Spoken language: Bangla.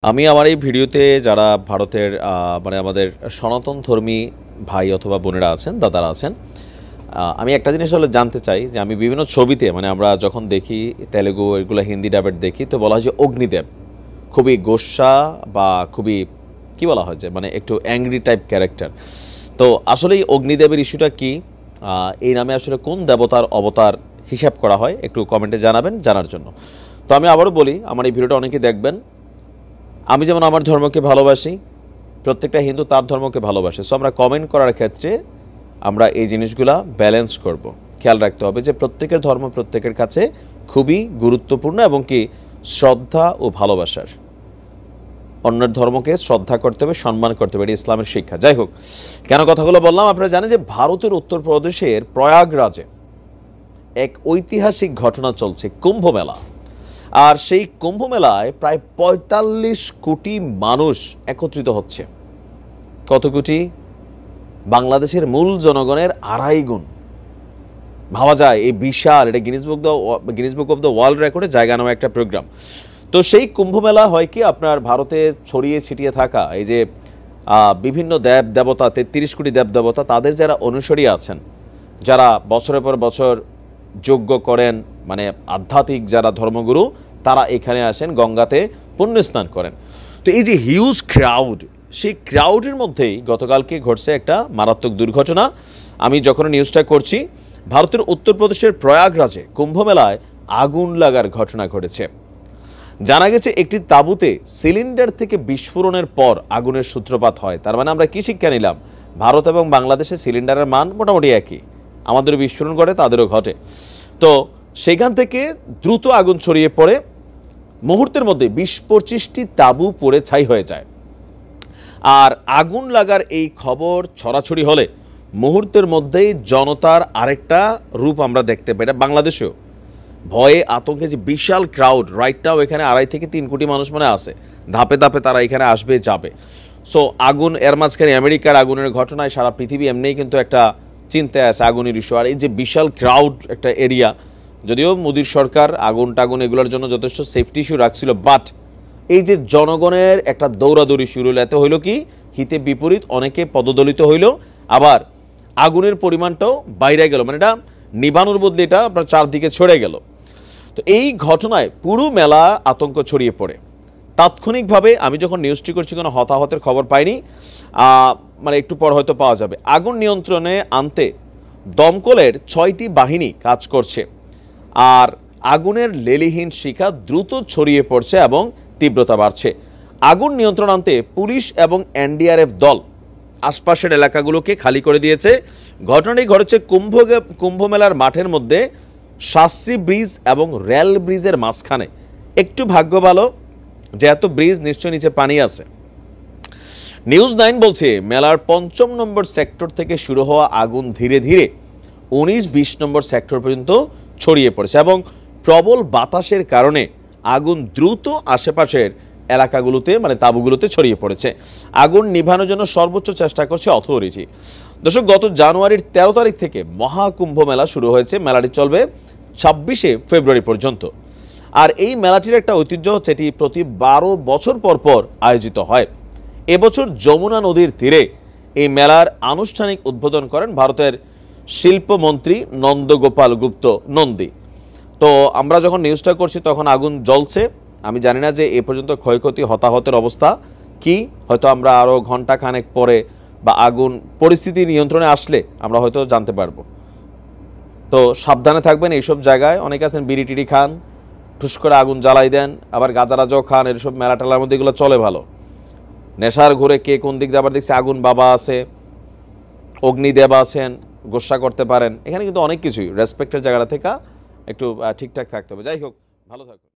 আমি আমার এই ভিডিওতে যারা ভারতের মানে আমাদের সনাতন ধর্মী ভাই অথবা বোনেরা আছেন, দাদারা আছেন, আমি একটা জিনিস হলো জানতে চাই যে আমি বিভিন্ন ছবিতে মানে আমরা যখন দেখি তেলেগু এগুলো হিন্দি ডাবের দেখি তো বলা হয় যে অগ্নিদেব খুবই গোস্বা বা খুবই কি বলা হয় যে মানে একটু অ্যাংরি টাইপ ক্যারেক্টার। তো আসলে এই অগ্নিদেবের ইস্যুটা কি, এই নামে আসলে কোন দেবতার অবতার হিসাব করা হয়, একটু কমেন্টে জানাবেন জানার জন্য। তো আমি আবারও বলি, আমার এই ভিডিওটা অনেকে দেখবেন। আমি যেমন আমার ধর্মকে ভালোবাসি, প্রত্যেকটা হিন্দু তার ধর্মকে ভালোবাসে। সো আমরা কমেন্ট করার ক্ষেত্রে আমরা এই জিনিসগুলা ব্যালেন্স করব, খেয়াল রাখতে হবে যে প্রত্যেকের ধর্ম প্রত্যেকের কাছে খুবই গুরুত্বপূর্ণ এবং কি শ্রদ্ধা ও ভালোবাসার, অন্যের ধর্মকে শ্রদ্ধা করতে হবে, সম্মান করতে হবে, এটা ইসলামের শিক্ষা। যাই হোক, কেন কথাগুলো বললাম, আপনারা জানেন যে ভারতের উত্তরপ্রদেশের প্রয়াগরাজে এক ঐতিহাসিক ঘটনা চলছে, কুম্ভ মেলা। আর সেই কুম্ভ মেলায় প্রায় ৪৫ কোটি মানুষ একত্রিত হচ্ছে। কত কোটি? বাংলাদেশের মূল জনগণের ২.৫ গুণ। ভাবা যায় এই বিশাল, এটা Guinness book of the world রেকর্ডে জায়গা নেওয়া একটা প্রোগ্রাম। তো সেই কুম্ভ মেলা হয় কি, আপনার ভারতে ছড়িয়ে ছিটিয়ে থাকা এই যে বিভিন্ন দেব দেবতা, ৩৩ কোটি দেব দেবতা, তাদের যারা অনুসারী আছেন, যারা বছরের পর বছর যজ্ঞ করেন, মানে আধ্যাত্মিক যারা ধর্মগুরু, তারা এখানে আসেন, গঙ্গাতে পুণ্য স্নান করেন। তো এই যে হিউজ ক্রাউড, সেই ক্রাউডের মধ্যেই গতকালকে ঘটছে একটা মারাত্মক দুর্ঘটনা। আমি যখন নিউজটা করছি, ভারতের উত্তরপ্রদেশের প্রয়াগরাজে কুম্ভ মেলায় আগুন লাগার ঘটনা ঘটেছে। জানা গেছে একটি তাঁবুতে সিলিন্ডার থেকে বিস্ফোরণের পর আগুনের সূত্রপাত হয়। তার মানে আমরা কি শিক্ষা নিলাম? ভারত এবং বাংলাদেশে সিলিন্ডারের মান মোটামুটি একই, আমাদেরও বিস্ফোরণ ঘটে, তাদেরও ঘটে। তো সেখান থেকে দ্রুত আগুন ছড়িয়ে পড়ে, মুহূর্তের মধ্যে ২০-২৫টি তাঁবু পড়ে ছাই হয়ে যায়। আর আগুন লাগার এই খবর ছড়াছড়ি হলে মুহূর্তের মধ্যেই জনতার আরেকটা রূপ আমরা দেখতে পাই। এটা বাংলাদেশেও ভয়ে আতঙ্কে যে বিশাল ক্রাউড, রাইটটাও এখানে ২.৫ থেকে ৩ কোটি মানুষ মানে আছে, ধাপে ধাপে তারা এখানে আসবে যাবে। সো আগুন, এর মাঝখানে আমেরিকার আগুনের ঘটনায় সারা পৃথিবী এমনিই কিন্তু একটা চিন্তায় আছে আগুনের ইস্যু। আর এই যে বিশাল ক্রাউড একটা এরিয়া, যদিও মোদির সরকার আগুন টাগুন এগুলোর জন্য যথেষ্ট সেফটি ইস্যু রাখছিল, বাট এই যে জনগণের একটা দৌড়াদৌড়ি শুরু হলো, এতে হইল কি হিতে বিপরীত, অনেকে পদদলিত হইল, আবার আগুনের পরিমাণটাও বাইরে গেল, মানে এটা নিবানোর বদলে এটা আপনার চারদিকে ছড়ে গেল। তো এই ঘটনায় পুরো মেলা আতঙ্ক ছড়িয়ে পড়ে। তাৎক্ষণিকভাবে আমি যখন নিউজটি করছি কোনো হতাহতের খবর পাইনি, মানে একটু পর হয়তো পাওয়া যাবে। আগুন নিয়ন্ত্রণে আনতে দমকলের ৬টি বাহিনী কাজ করছে, আর আগুনের লেলিহীন শিখা দ্রুত ছড়িয়ে পড়ছে এবং তীব্রতা বাড়ছে। আগুন নিয়ন্ত্রণ আনতে পুলিশ এবং এনডিআরএফ দল আশপাশের এলাকাগুলোকে খালি করে দিয়েছে। ঘটনাটি ঘটেছে কুম্ভ মেলার মাঠের মধ্যে শাস্ত্রী ব্রিজ এবং রেল ব্রিজের মাঝখানে। একটু ভাগ্য ভালো যে এত ব্রিজ, নিশ্চয় নিচে পানি আছে। নিউজ 9 বলছে মেলার ৫ম নম্বর সেক্টর থেকে শুরু হওয়া আগুন ধীরে ধীরে ১৯-২০ নম্বর সেক্টর পর্যন্ত ছড়িয়ে পড়েছে এবং প্রবল বাতাসের কারণে আগুন দ্রুত আশেপাশের এলাকাগুলোতে মানে তাঁবুগুলোতে ছড়িয়ে পড়েছে। আগুন নিভানোর জন্য সর্বোচ্চ চেষ্টা করছে অথরিটি। দর্শক, গত জানুয়ারির ১৩ তারিখ থেকে মহাকুম্ভ মেলা শুরু হয়েছে। মেলাটি চলবে ২৬শে ফেব্রুয়ারি পর্যন্ত। আর এই মেলাটির একটা ঐতিহ্য হচ্ছে এটি প্রতি ১২ বছর পর পর আয়োজিত হয়। এবছর যমুনা নদীর তীরে এই মেলার আনুষ্ঠানিক উদ্বোধন করেন ভারতের শিল্পমন্ত্রী নন্দগোপাল গুপ্ত নন্দী। তো আমরা যখন নিউজটা করছি তখন আগুন জ্বলছে। আমি জানি না যে এ পর্যন্ত ক্ষয়ক্ষতি, হতাহতের অবস্থা কি, হয়তো আমরা আরও ঘন্টা খানেক পরে বা আগুন পরিস্থিতি নিয়ন্ত্রণে আসলে আমরা হয়তো জানতে পারবো। তো সাবধানে থাকবেন। এইসব জায়গায় অনেকে আছেন বিড়ি টিড়ি খান, ঠুস করে আগুন জ্বালাই দেন, আবার গাজারাজাও খান, এসব মেলা টেলার মধ্যে এগুলো চলে ভালো। নেশার ঘুরে কে কোন দিক দিয়ে আবার দেখছি আগুন বাবা আছে, অগ্নিদেব আছেন, গোসা করতে পারেন। এখানে কিন্তু অনেক কিছুই রেসপেক্টের জায়গাটা থেকে একটু ঠিকঠাক থাকতে হবে। যাই হোক, ভালো থাকুন।